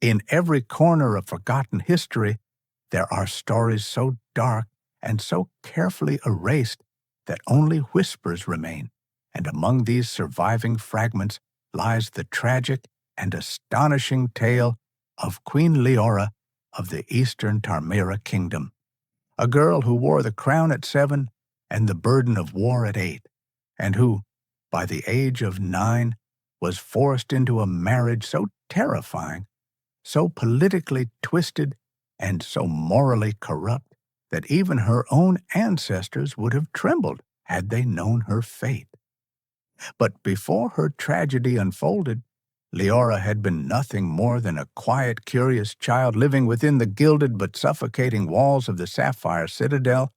In every corner of forgotten history, there are stories so dark and so carefully erased that only whispers remain, and among these surviving fragments lies the tragic and astonishing tale of Queen Leora of the Eastern Tarmira Kingdom, a girl who wore the crown at 7 and the burden of war at 8, and who, by the age of 9, was forced into a marriage so terrifying, so politically twisted, and so morally corrupt that even her own ancestors would have trembled had they known her fate. But before her tragedy unfolded, Leora had been nothing more than a quiet, curious child living within the gilded but suffocating walls of the Sapphire Citadel,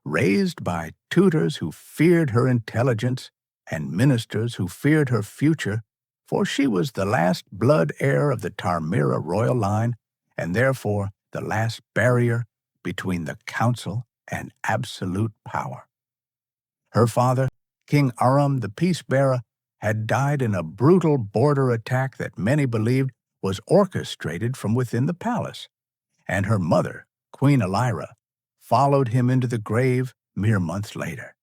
raised by tutors who feared her intelligence and ministers who feared her future, for she was the last blood heir of the Tarmira royal line, and therefore the last barrier between the council and absolute power. Her father, King Aram the Peace-Bearer, had died in a brutal border attack that many believed was orchestrated from within the palace, and her mother, Queen Elira, followed him into the grave mere months later,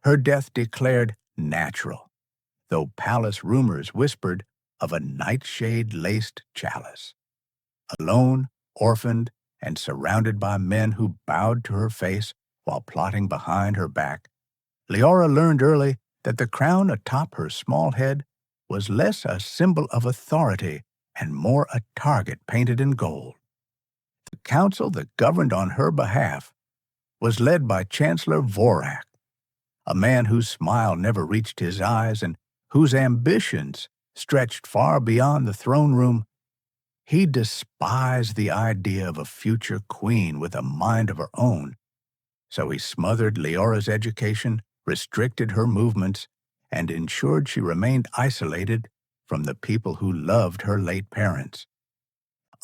her death declared natural, though palace rumors whispered of a nightshade-laced chalice. Alone, orphaned, and surrounded by men who bowed to her face while plotting behind her back, Leora learned early that the crown atop her small head was less a symbol of authority and more a target painted in gold. The council that governed on her behalf was led by Chancellor Vorak, a man whose smile never reached his eyes and whose ambitions stretched far beyond the throne room. He despised the idea of a future queen with a mind of her own, so he smothered Leora's education, restricted her movements, and ensured she remained isolated from the people who loved her late parents.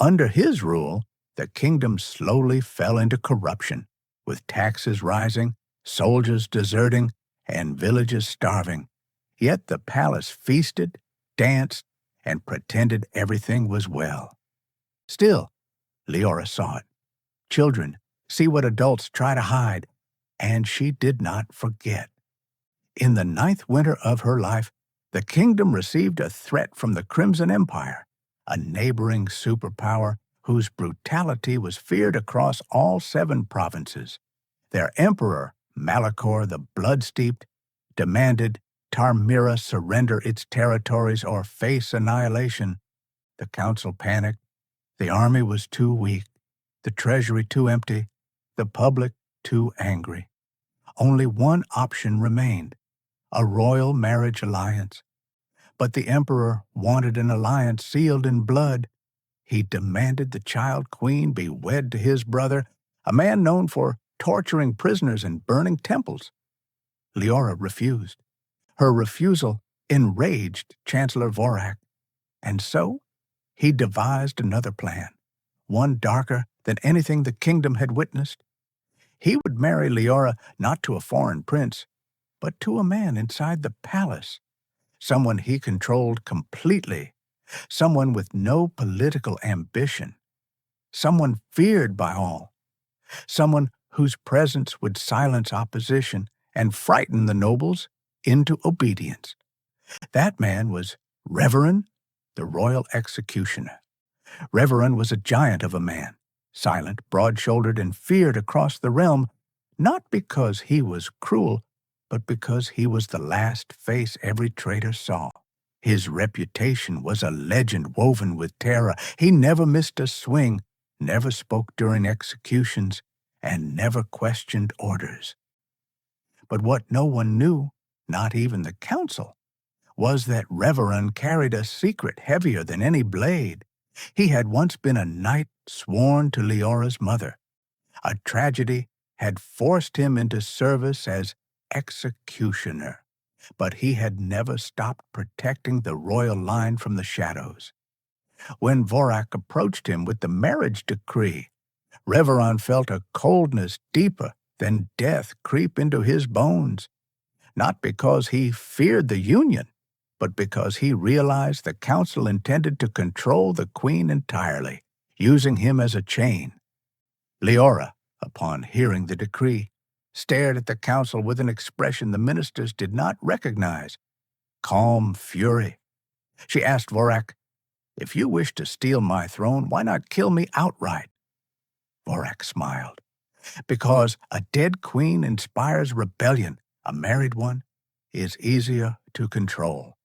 Under his rule, the kingdom slowly fell into corruption, with taxes rising, soldiers deserting, and villages starving. Yet the palace feasted, danced, and pretended everything was well. Still, Leora saw it. Children see what adults try to hide, and she did not forget. In the 9th winter of her life, the kingdom received a threat from the Crimson Empire, a neighboring superpower whose brutality was feared across all 7 provinces. Their emperor, Malachor the Blood-Steeped, demanded Tarmira surrender its territories or face annihilation. The council panicked. The army was too weak, the treasury too empty, the public too angry. Only one option remained: a royal marriage alliance. But the emperor wanted an alliance sealed in blood. He demanded the child queen be wed to his brother, a man known for torturing prisoners and burning temples. Leora refused. Her refusal enraged Chancellor Vorak, and so he devised another plan, one darker than anything the kingdom had witnessed. He would marry Leora not to a foreign prince, but to a man inside the palace, someone he controlled completely, someone with no political ambition, someone feared by all, someone whose presence would silence opposition and frighten the nobles into obedience. That man was Reveron, the royal executioner. Reveron was a giant of a man, silent, broad-shouldered, and feared across the realm, not because he was cruel, but because he was the last face every traitor saw. His reputation was a legend woven with terror. He never missed a swing, never spoke during executions, and never questioned orders. But what no one knew, not even the council, was that Reveron carried a secret heavier than any blade. He had once been a knight sworn to Leora's mother. A tragedy had forced him into service as executioner, but he had never stopped protecting the royal line from the shadows. When Vorak approached him with the marriage decree, Reveron felt a coldness deeper than death creep into his bones, not because he feared the union, but because he realized the council intended to control the queen entirely, using him as a chain. Leora, upon hearing the decree, stared at the council with an expression the ministers did not recognize, calm fury. She asked Vorak, "If you wish to steal my throne, why not kill me outright?" Vorak smiled. "Because a dead queen inspires rebellion. A married one is easier to control."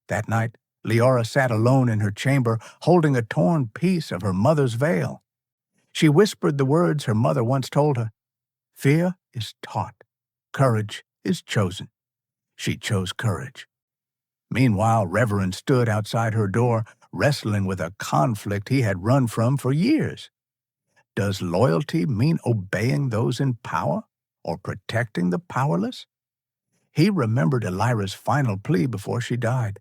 That night, Leora sat alone in her chamber, holding a torn piece of her mother's veil. She whispered the words her mother once told her: "Fear is taught. Courage is chosen." She chose courage. Meanwhile, Reverend stood outside her door, wrestling with a conflict he had run from for years. Does loyalty mean obeying those in power or protecting the powerless? He remembered Elira's final plea before she died.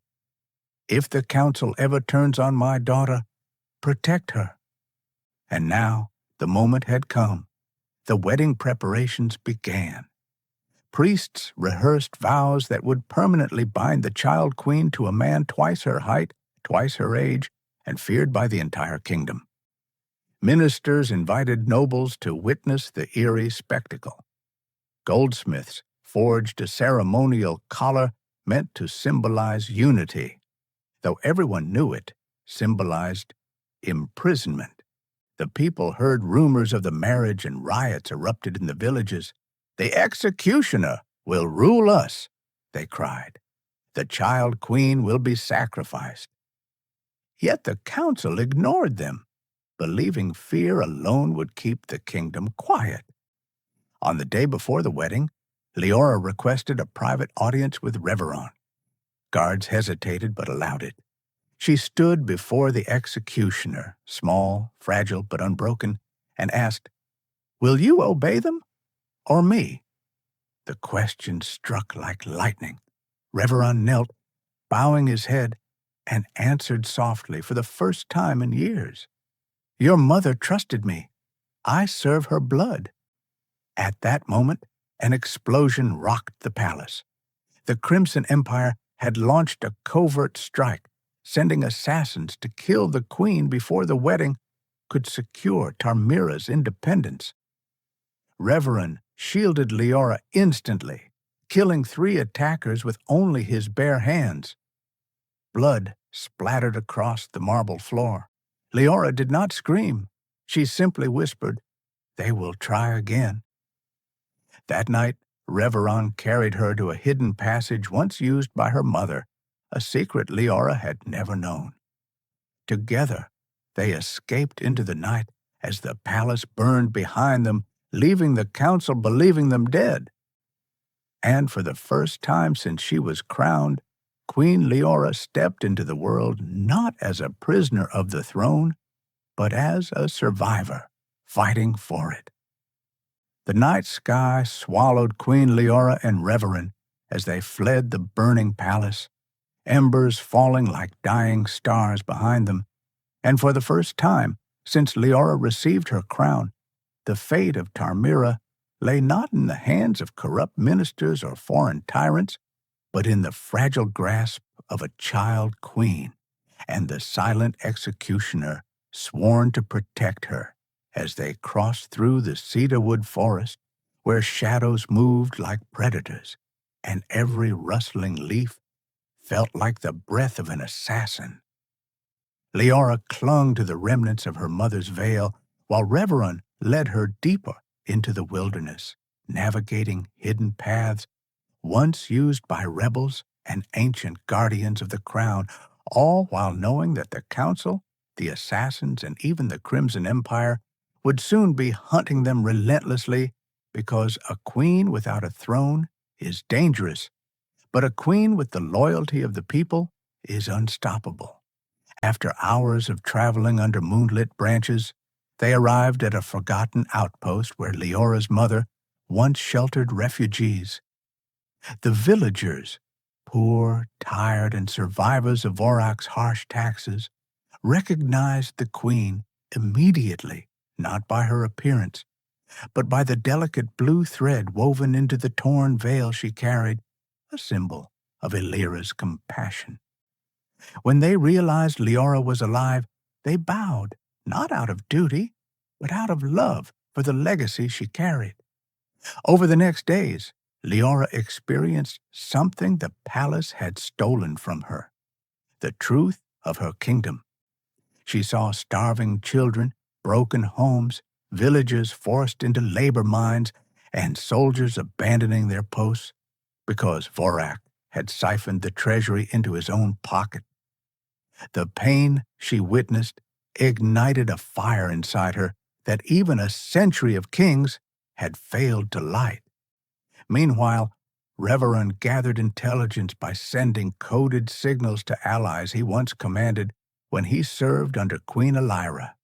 "If the council ever turns on my daughter, protect her." And now the moment had come. The wedding preparations began. Priests rehearsed vows that would permanently bind the child queen to a man twice her height, twice her age, and feared by the entire kingdom. Ministers invited nobles to witness the eerie spectacle. Goldsmiths forged a ceremonial collar meant to symbolize unity, though everyone knew it symbolized imprisonment. The people heard rumors of the marriage and riots erupted in the villages. "The executioner will rule us," they cried. "The child queen will be sacrificed." Yet the council ignored them, believing fear alone would keep the kingdom quiet. On the day before the wedding, Leora requested a private audience with Reveron. Guards hesitated but allowed it. She stood before the executioner, small, fragile, but unbroken, and asked, "Will you obey them, or me?" The question struck like lightning. Reveron knelt, bowing his head, and answered softly for the first time in years, "Your mother trusted me. I serve her blood." At that moment, an explosion rocked the palace. The Crimson Empire had launched a covert strike, sending assassins to kill the queen before the wedding could secure Tarmira's independence. Reveron shielded Leora instantly, killing 3 attackers with only his bare hands. Blood splattered across the marble floor. Leora did not scream. She simply whispered, "They will try again." That night, Reveron carried her to a hidden passage once used by her mother, a secret Leora had never known. Together, they escaped into the night as the palace burned behind them, leaving the council believing them dead. And for the first time since she was crowned, Queen Leora stepped into the world not as a prisoner of the throne, but as a survivor, fighting for it. The night sky swallowed Queen Leora and Reveron as they fled the burning palace, embers falling like dying stars behind them. And for the first time since Leora received her crown, the fate of Tarmira lay not in the hands of corrupt ministers or foreign tyrants, but in the fragile grasp of a child queen and the silent executioner sworn to protect her as they crossed through the cedarwood forest where shadows moved like predators and every rustling leaf felt like the breath of an assassin. Leora clung to the remnants of her mother's veil while Reveron led her deeper into the wilderness, navigating hidden paths once used by rebels and ancient guardians of the crown, all while knowing that the council, the assassins, and even the Crimson Empire would soon be hunting them relentlessly, because a queen without a throne is dangerous, but a queen with the loyalty of the people is unstoppable. After hours of traveling under moonlit branches, they arrived at a forgotten outpost where Leora's mother once sheltered refugees. The villagers, poor, tired, and survivors of Vorak's harsh taxes, recognized the queen immediately, not by her appearance, but by the delicate blue thread woven into the torn veil she carried, a symbol of Illyria's compassion. When they realized Leora was alive, they bowed, not out of duty, but out of love for the legacy she carried. Over the next days, Leora experienced something the palace had stolen from her: the truth of her kingdom. She saw starving children, broken homes, villagers forced into labor mines, and soldiers abandoning their posts because Vorak had siphoned the treasury into his own pocket. The pain she witnessed ignited a fire inside her that even a century of kings had failed to light. Meanwhile, Reveron gathered intelligence by sending coded signals to allies he once commanded when he served under Queen Elira.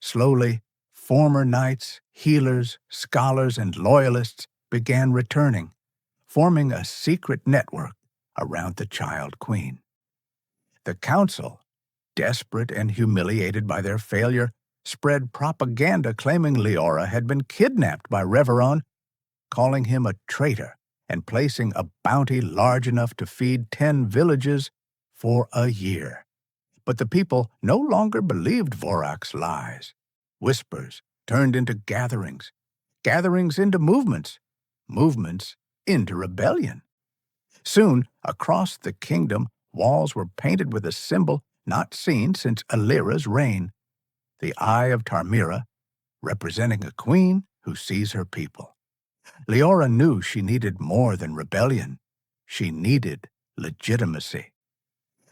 Slowly, former knights, healers, scholars, and loyalists began returning, forming a secret network around the child queen. The council, desperate and humiliated by their failure, spread propaganda claiming Leora had been kidnapped by Reveron, calling him a traitor and placing a bounty large enough to feed 10 villages for a year. But the people no longer believed Vorak's lies. Whispers turned into gatherings, gatherings into movements, movements into rebellion. Soon, across the kingdom, walls were painted with a symbol not seen since Illyria's reign: the Eye of Tarmira, representing a queen who sees her people. Leora knew she needed more than rebellion. She needed legitimacy.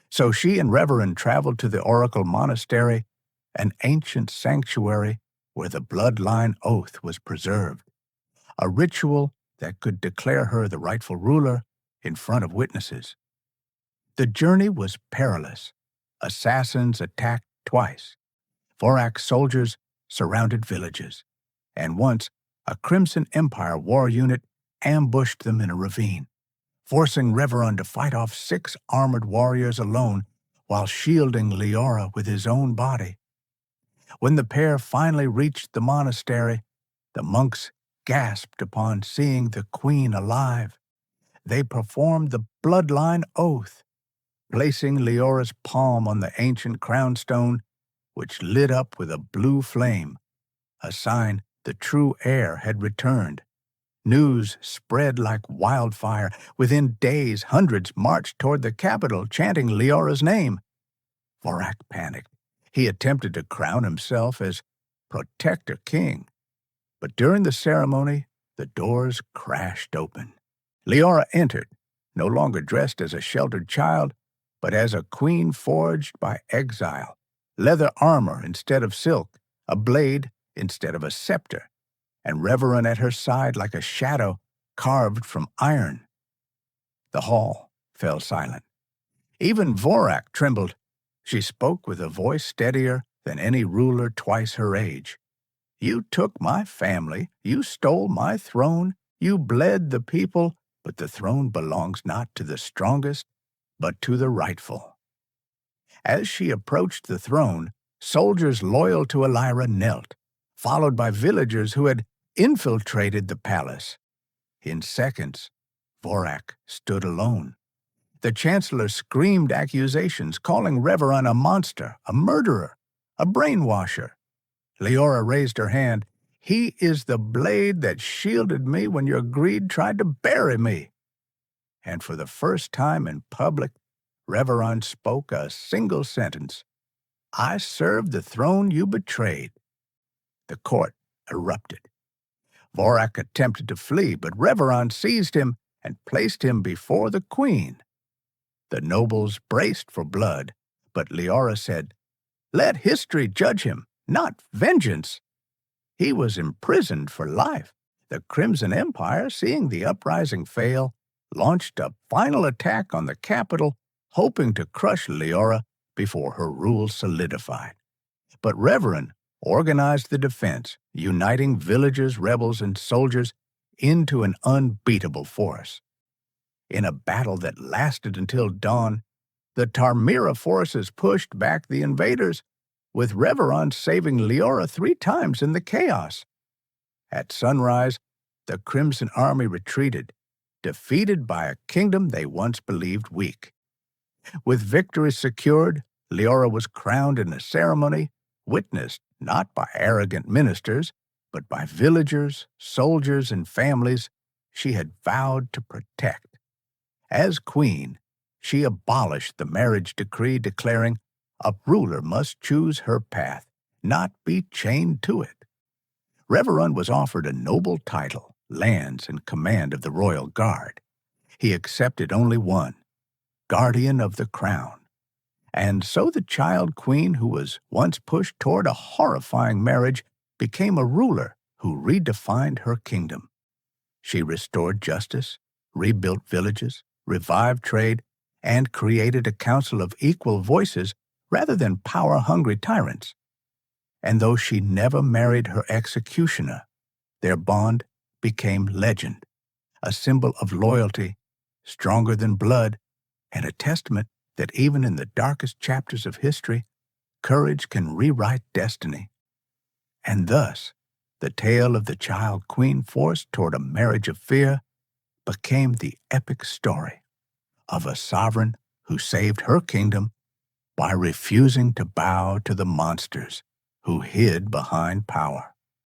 So she and Reveron traveled to the Oracle Monastery, an ancient sanctuary where the bloodline oath was preserved, a ritual that could declare her the rightful ruler in front of witnesses. The journey was perilous. Assassins attacked twice. Vorak's soldiers surrounded villages, and once a Crimson Empire war unit ambushed them in a ravine, forcing Reveron to fight off 6 armored warriors alone while shielding Leora with his own body. When the pair finally reached the monastery, the monks gasped upon seeing the queen alive. They performed the bloodline oath, placing Leora's palm on the ancient crownstone, which lit up with a blue flame, a sign the true heir had returned. News spread like wildfire. Within days, hundreds marched toward the capital, chanting Leora's name. Vorak panicked. He attempted to crown himself as Protector King. But during the ceremony, the doors crashed open. Leora entered, no longer dressed as a sheltered child, but as a queen forged by exile, leather armor instead of silk, a blade instead of a scepter, and Reveron at her side like a shadow carved from iron. The hall fell silent. Even Vorak trembled. She spoke with a voice steadier than any ruler twice her age. "You took my family, you stole my throne, you bled the people, but the throne belongs not to the strongest, but to the rightful." As she approached the throne, soldiers loyal to Elira knelt, followed by villagers who had infiltrated the palace. In seconds, Vorak stood alone. The chancellor screamed accusations, calling Reveron a monster, a murderer, a brainwasher. Leora raised her hand. "He is the blade that shielded me when your greed tried to bury me." And for the first time in public, Reveron spoke a single sentence: "I served the throne you betrayed." The court erupted. Vorak attempted to flee, but Reveron seized him and placed him before the queen. The nobles braced for blood, but Leora said, "Let history judge him, not vengeance." He was imprisoned for life. The Crimson Empire, seeing the uprising fail, launched a final attack on the capital, hoping to crush Leora before her rule solidified. But Reveron organized the defense, uniting villagers, rebels, and soldiers into an unbeatable force. In a battle that lasted until dawn, the Tarmira forces pushed back the invaders, with Reveron saving Leora 3 times in the chaos. At sunrise, the Crimson Army retreated, defeated by a kingdom they once believed weak. With victory secured, Leora was crowned in a ceremony witnessed not by arrogant ministers, but by villagers, soldiers, and families she had vowed to protect. As queen, she abolished the marriage decree declaring a ruler must choose her path, not be chained to it. Reverend was offered a noble title, lands, and command of the royal guard. He accepted only one, guardian of the crown. And so the child queen who was once pushed toward a horrifying marriage became a ruler who redefined her kingdom. She restored justice, rebuilt villages, revived trade, and created a council of equal voices rather than power-hungry tyrants. And though she never married her executioner, their bond became legend, a symbol of loyalty, stronger than blood, and a testament that even in the darkest chapters of history, courage can rewrite destiny. And thus, the tale of the child queen forced toward a marriage of fear became the epic story of a sovereign who saved her kingdom by refusing to bow to the monsters who hid behind power.